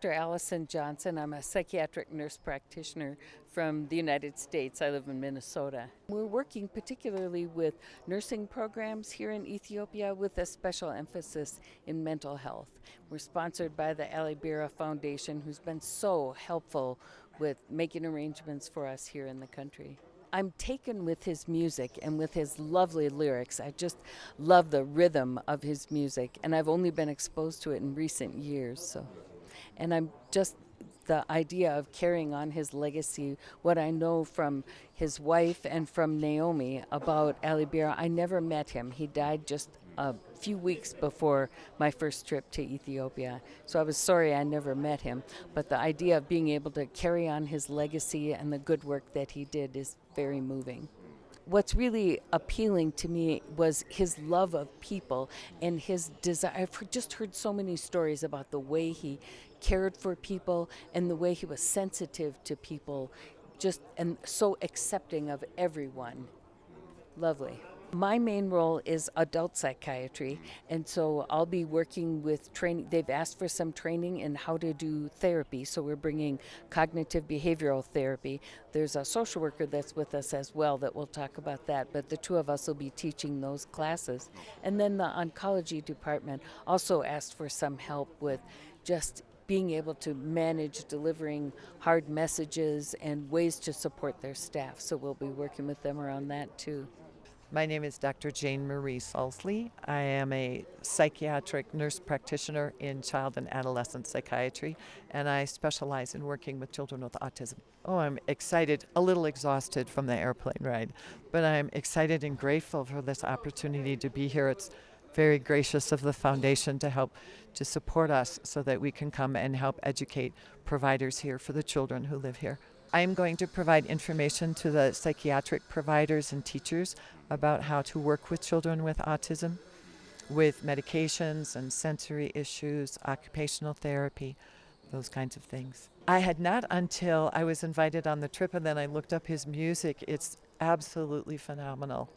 Dr. Allison Johnson. I'm a psychiatric nurse practitioner from the United States. I live in Minnesota. We're working particularly with nursing programs here in Ethiopia with a special emphasis in mental health. We're sponsored by the Ali Birra Foundation, who's been so helpful with making arrangements for us here in the country. I'm taken with his music and with his lovely lyrics. I just love the rhythm of his music, and I've only been exposed to it in recent years. And I'm just the idea of carrying on his legacy, what I know from his wife and from Naomi about Ali Birra. I never met him. He died just a few weeks before my first trip to Ethiopia. So I was sorry I never met him. But the idea of being able to carry on his legacy and the good work that he did is very moving. What's really appealing to me was his love of people and his desire. I've just heard so many stories about the way he cared for people and the way he was sensitive to people, just and so accepting of everyone. Lovely. My main role is adult psychiatry, and so I'll be working with training. They've asked for some training in how to do therapy, so we're bringing cognitive behavioral therapy. There's a social worker that's with us as well that will talk about that, but the two of us will be teaching those classes. And then the oncology department also asked for some help with just being able to manage delivering hard messages and ways to support their staff, so we'll be working with them around that too. My name is Dr. Jane Marie Salsley. I am a psychiatric nurse practitioner in child and adolescent psychiatry, and I specialize in working with children with autism. Oh, I'm excited, a little exhausted from the airplane ride, but I'm excited and grateful for this opportunity to be here. It's very gracious of the foundation to help to support us so that we can come and help educate providers here for the children who live here. I am going to provide information to the psychiatric providers and teachers about how to work with children with autism, with medications and sensory issues, occupational therapy, those kinds of things. I had not until I was invited on the trip, and then I looked up his music. It's absolutely phenomenal.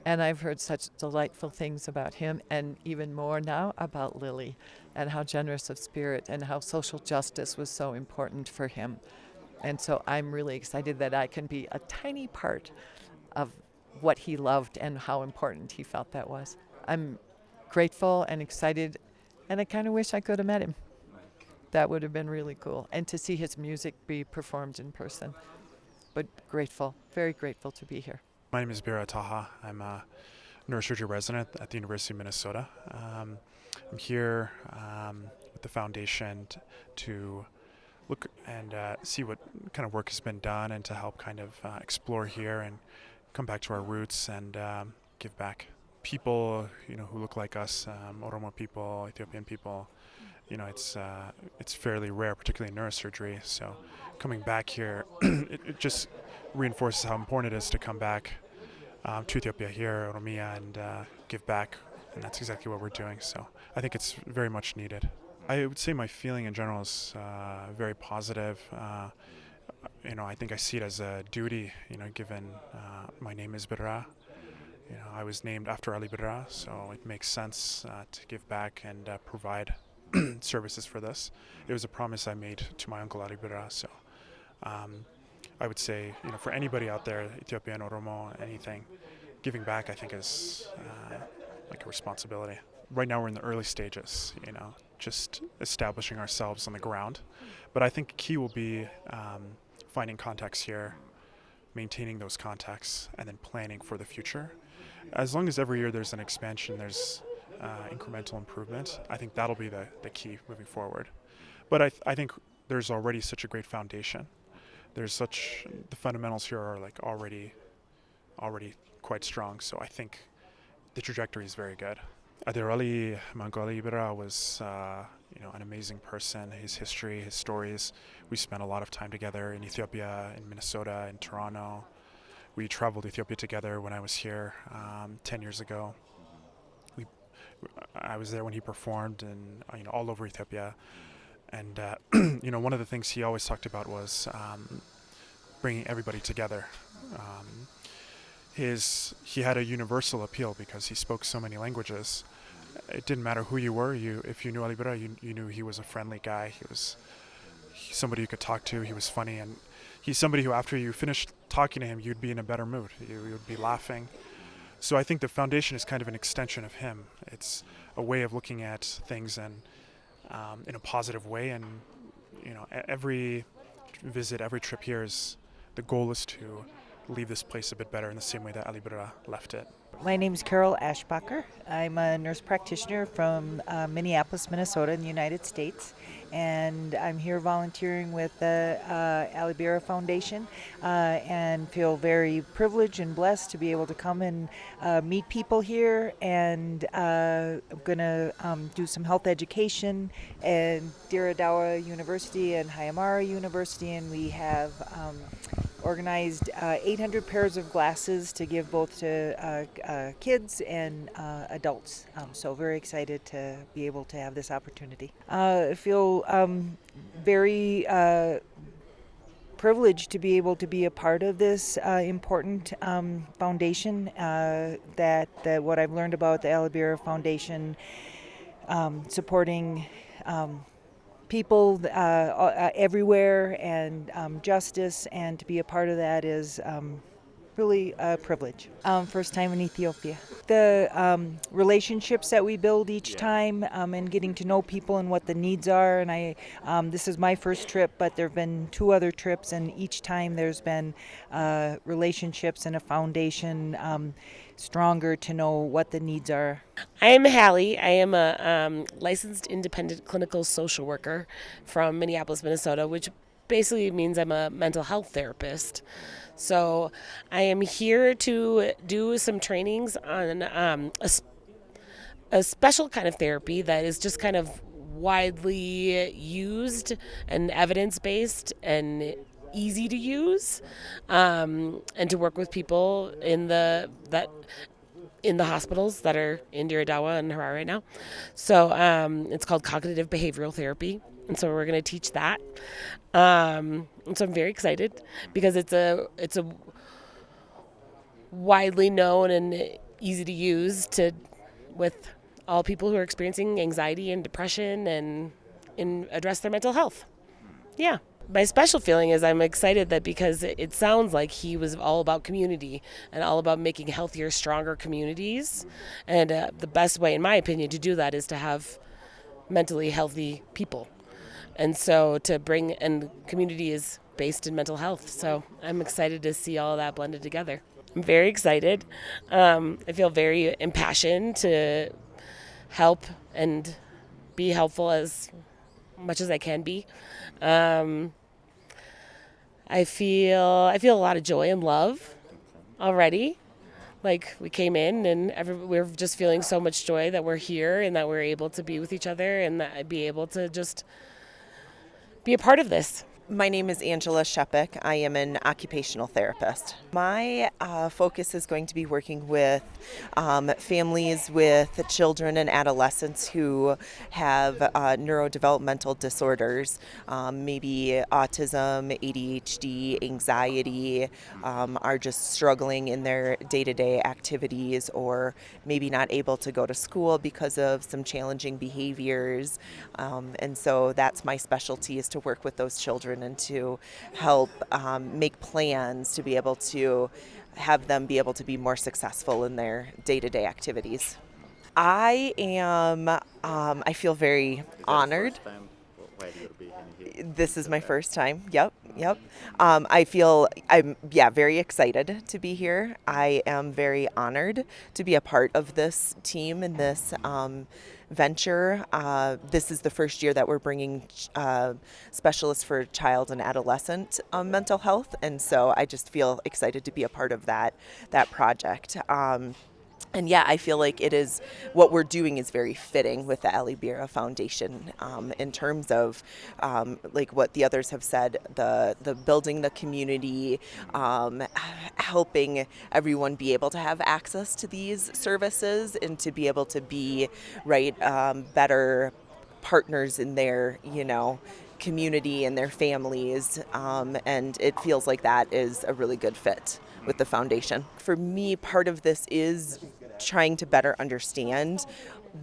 And I've heard such delightful things about him, and even more now about Lily, and how generous of spirit and how social justice was so important for him. And so I'm really excited that I can be a tiny part of what he loved and how important he felt that was. I'm grateful and excited, and I kind of wish I could have met him. That would have been really cool. And to see his music be performed in person. But grateful, very grateful to be here. My name is Birra Taha. I'm a neurosurgery resident at the University of Minnesota. I'm here with the foundation to look and see what kind of work has been done and to help kind of explore here and come back to our roots and give back. People, who look like us, Oromo people, Ethiopian people, it's fairly rare, particularly in neurosurgery. So coming back here, it just reinforces how important it is to come back to Ethiopia here, Oromia, and give back. And that's exactly what we're doing. So I think it's very much needed. I would say my feeling in general is very positive. I think I see it as a duty, given my name is Birra. I was named after Ali Birra, so it makes sense to give back and provide services for this. It was a promise I made to my uncle Ali Birra, so I would say, for anybody out there, Ethiopian, Oromo, anything, giving back I think is like a responsibility. Right now we're in the early stages, just establishing ourselves on the ground. But I think key will be finding contacts here, maintaining those contacts, and then planning for the future. As long as every year there's an expansion, there's incremental improvement, I think that'll be the key moving forward. But I think there's already such a great foundation. The fundamentals here are like already quite strong, so I think the trajectory is very good. Ali Birra was an amazing person. His history, his stories. We spent a lot of time together in Ethiopia, in Minnesota, in Toronto. We traveled Ethiopia together when I was here 10 years ago. I was there when he performed and all over Ethiopia. And one of the things he always talked about was bringing everybody together. He had a universal appeal because he spoke so many languages. It didn't matter who you were. If you knew Ali Birra, you knew he was a friendly guy. He was He's somebody you could talk to. He was funny, and he's somebody who, after you finished talking to him, you'd be in a better mood. You would be laughing. So I think the foundation is kind of an extension of him. It's a way of looking at things and in a positive way. And every visit, every trip here the goal is to leave this place a bit better in the same way that Ali Birra left it. My name is Carol Ashbacher. I'm a nurse practitioner from Minneapolis, Minnesota in the United States. And I'm here volunteering with the Ali Birra Foundation and feel very privileged and blessed to be able to come and meet people here. And I'm going to do some health education at Diradawa University and Hayamara University. And we have organized 800 pairs of glasses to give both to kids and adults. So very excited to be able to have this opportunity. I feel very privileged to be able to be a part of this important foundation. That what I've learned about the Ali Birra Foundation, supporting people everywhere and justice, and to be a part of that is really a privilege. First time in Ethiopia. The relationships that we build each time and getting to know people and what the needs are. And this is my first trip, but there have been 2 other trips, and each time there's been relationships and a foundation stronger to know what the needs are. I am Hallie. I am a licensed independent clinical social worker from Minneapolis, Minnesota, which basically means I'm a mental health therapist. So I am here to do some trainings on a special kind of therapy that is just kind of widely used and evidence-based and easy to use, and to work with people in the hospitals that are in Diradawa and Harar right now. So it's called cognitive behavioral therapy. And so we're going to teach that. And so I'm very excited because it's a widely known and easy to use with all people who are experiencing anxiety and depression and address their mental health. Yeah. My special feeling is I'm excited that because it sounds like he was all about community and all about making healthier, stronger communities. And the best way, in my opinion, to do that is to have mentally healthy people. And so and community is based in mental health. So I'm excited to see all of that blended together. I'm very excited. I feel very impassioned to help and be helpful as much as I can be. I feel a lot of joy and love already. Like we came in and we're just feeling so much joy that we're here and that we're able to be with each other and that I'd be able to just be a part of this. My name is Angela Shepik. I am an occupational therapist. My focus is going to be working with families with children and adolescents who have neurodevelopmental disorders, maybe autism, ADHD, anxiety, are just struggling in their day-to-day activities or maybe not able to go to school because of some challenging behaviors. And so that's my specialty, is to work with those children and to help make plans to be able to have them be able to be more successful in their day-to-day activities. I feel very honored. This is my first time. Yep. I feel I'm very excited to be here. I am very honored to be a part of this team and this venture. This is the first year that we're bringing specialists for child and adolescent mental health, and so I just feel excited to be a part of that project. And I feel like what we're doing is very fitting with the Ali Birra Foundation in terms of like what the others have said, the building the community, helping everyone be able to have access to these services and to be able to be better partners in their community and their families, and it feels like that is a really good fit with the foundation. For me, part of this is trying to better understand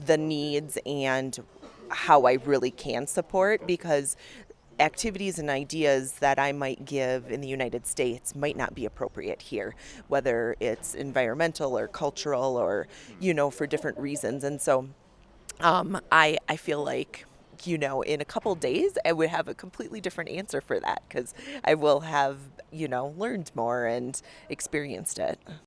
the needs and how I really can support, because activities and ideas that I might give in the United States might not be appropriate here, whether it's environmental or cultural or, for different reasons. And so I feel like, in a couple days, I would have a completely different answer for that because I will have, learned more and experienced it.